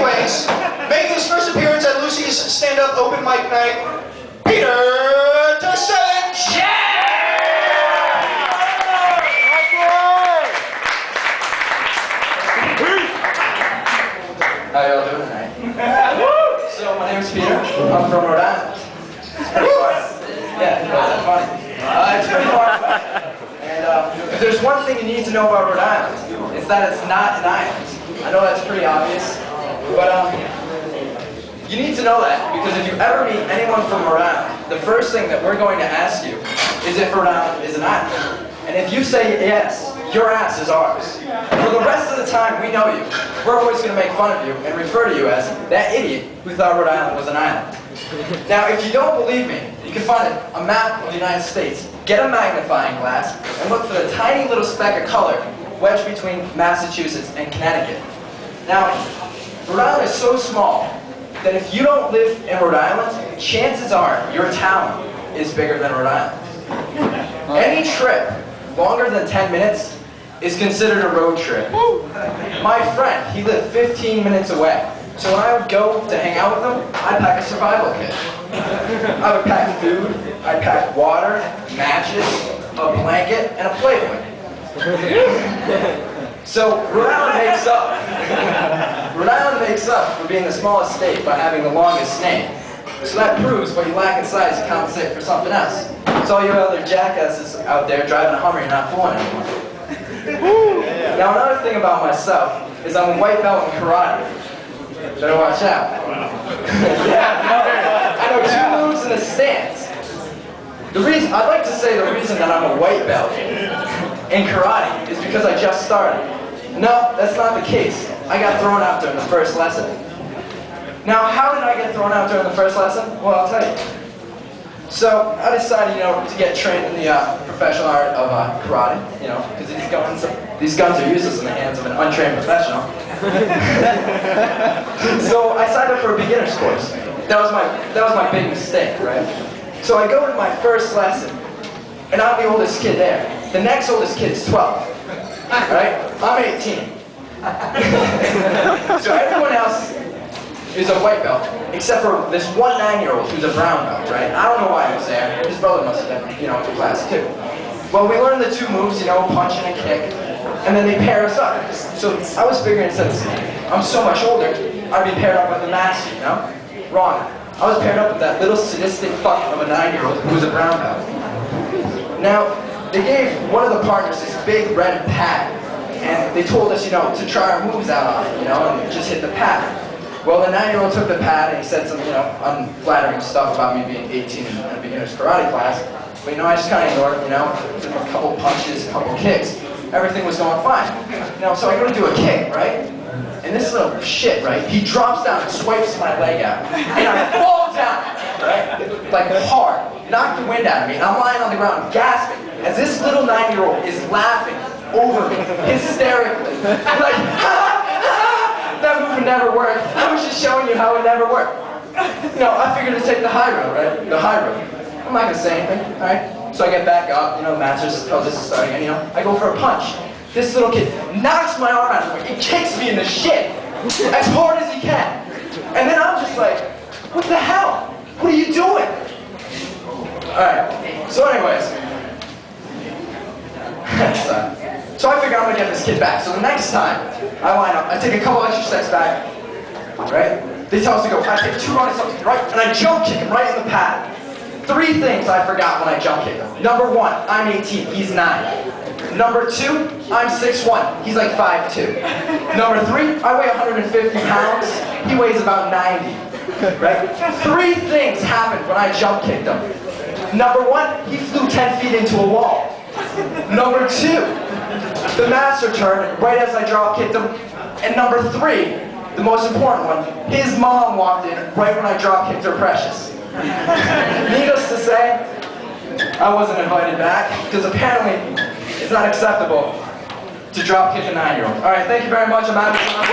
Anyways, making his first appearance at Lucy's stand-up open mic night, Peter DeSage! How y'all doing tonight? So my name is Peter. I'm from Rhode Island. It's pretty far. Yeah, that's funny. It's pretty far. And if there's one thing you need to know about Rhode Island, it's that it's not an island. I know that's pretty obvious, but you need to know that because if you ever meet anyone from Rhode Island, the first thing that we're going to ask you is if Rhode Island is an island. And if you say yes, your ass is ours. For the rest of the time we know you, we're always going to make fun of you and refer to you as that idiot who thought Rhode Island was an island. Now, if you don't believe me, you can find a map of the United States, get a magnifying glass, and look for the tiny little speck of color wedged between Massachusetts and Connecticut. Now, Rhode Island is so small that if you don't live in Rhode Island, chances are your town is bigger than Rhode Island. Any trip longer than 10 minutes is considered a road trip. My friend, he lived 15 minutes away. So when I would go to hang out with him, I'd pack a survival kit. I would pack food, I'd pack water, matches, a blanket, and a Playboy. So Rhode Island makes up for being the smallest state by having the longest name. So that proves what you lack in size to compensate for something else. So all you other jackasses out there driving a Hummer, you're not fooling anyone. Now another thing about myself is I'm a white belt in karate. Better watch out. Yeah, I know 2 moves in the stance. I'd like to say the reason that I'm a white belt in karate is because I just started. No, that's not the case. I got thrown out during the first lesson. Now, how did I get thrown out during the first lesson? Well, I'll tell you. So, I decided, to get trained in the professional art of karate, because these guns are useless in the hands of an untrained professional. So, I signed up for a beginner's course. That was my big mistake, right? So, I go to my first lesson, and I'm the oldest kid there. The next oldest kid is 12, right? I'm 18. So, everyone else is a white belt, except for this one 9-year-old who's a brown belt, right? I don't know why he was there. His brother must have been, in class too. Well, we learned the 2 moves, punch and a kick, and then they pair us up. So I was figuring since I'm so much older, I'd be paired up with the master, Wrong. I was paired up with that little sadistic fuck of a 9-year-old who was a brown belt. Now, they gave one of the partners this big red pad, and they told us, to try our moves out on it, and just hit the pad. Well, the 9-year-old took the pad and he said some, unflattering stuff about me being 18 in a beginner's karate class. But, I just kind of ignored it, took a couple punches, a couple kicks. Everything was going fine. So I go to do a kick, right? And this little shit, right? He drops down and swipes my leg out. And I fall down, right? Like hard. Knocked the wind out of me. And I'm lying on the ground gasping as this little 9-year-old is laughing over me, hysterically. Like, that move would never work. I was just showing you how it never worked. I figured to take the high road, right? The high road. I'm not going to say anything, alright? So I get back up, the master just tells us to start again, I go for a punch. This little kid knocks my arm out of the way. He kicks me in the shit as hard as he can. And then I'm just like, what the hell? What are you doing? Alright, so anyways. So I figure I'm going to get this kid back. So the next time I line up, I take a couple extra steps back, right? They tell us to go. I take 2 running steps right, and I jump kick him right in the pad. 3 things I forgot when I jump kick him. Number 1, I'm 18, he's 9. Number 2, I'm 6'1", he's like 5'2". Number 3, I weigh 150 pounds, he weighs about 90. Right? 3 things happened when I jump kicked him. Number 1, he flew 10 feet into a wall. Number 2, the master turned right as I drop kicked him. And number 3, the most important one, his mom walked in right when I drop kicked her precious. Needless to say, I wasn't invited back because apparently it's not acceptable to drop kick a 9-year-old. Alright, thank you very much. I'm out of time.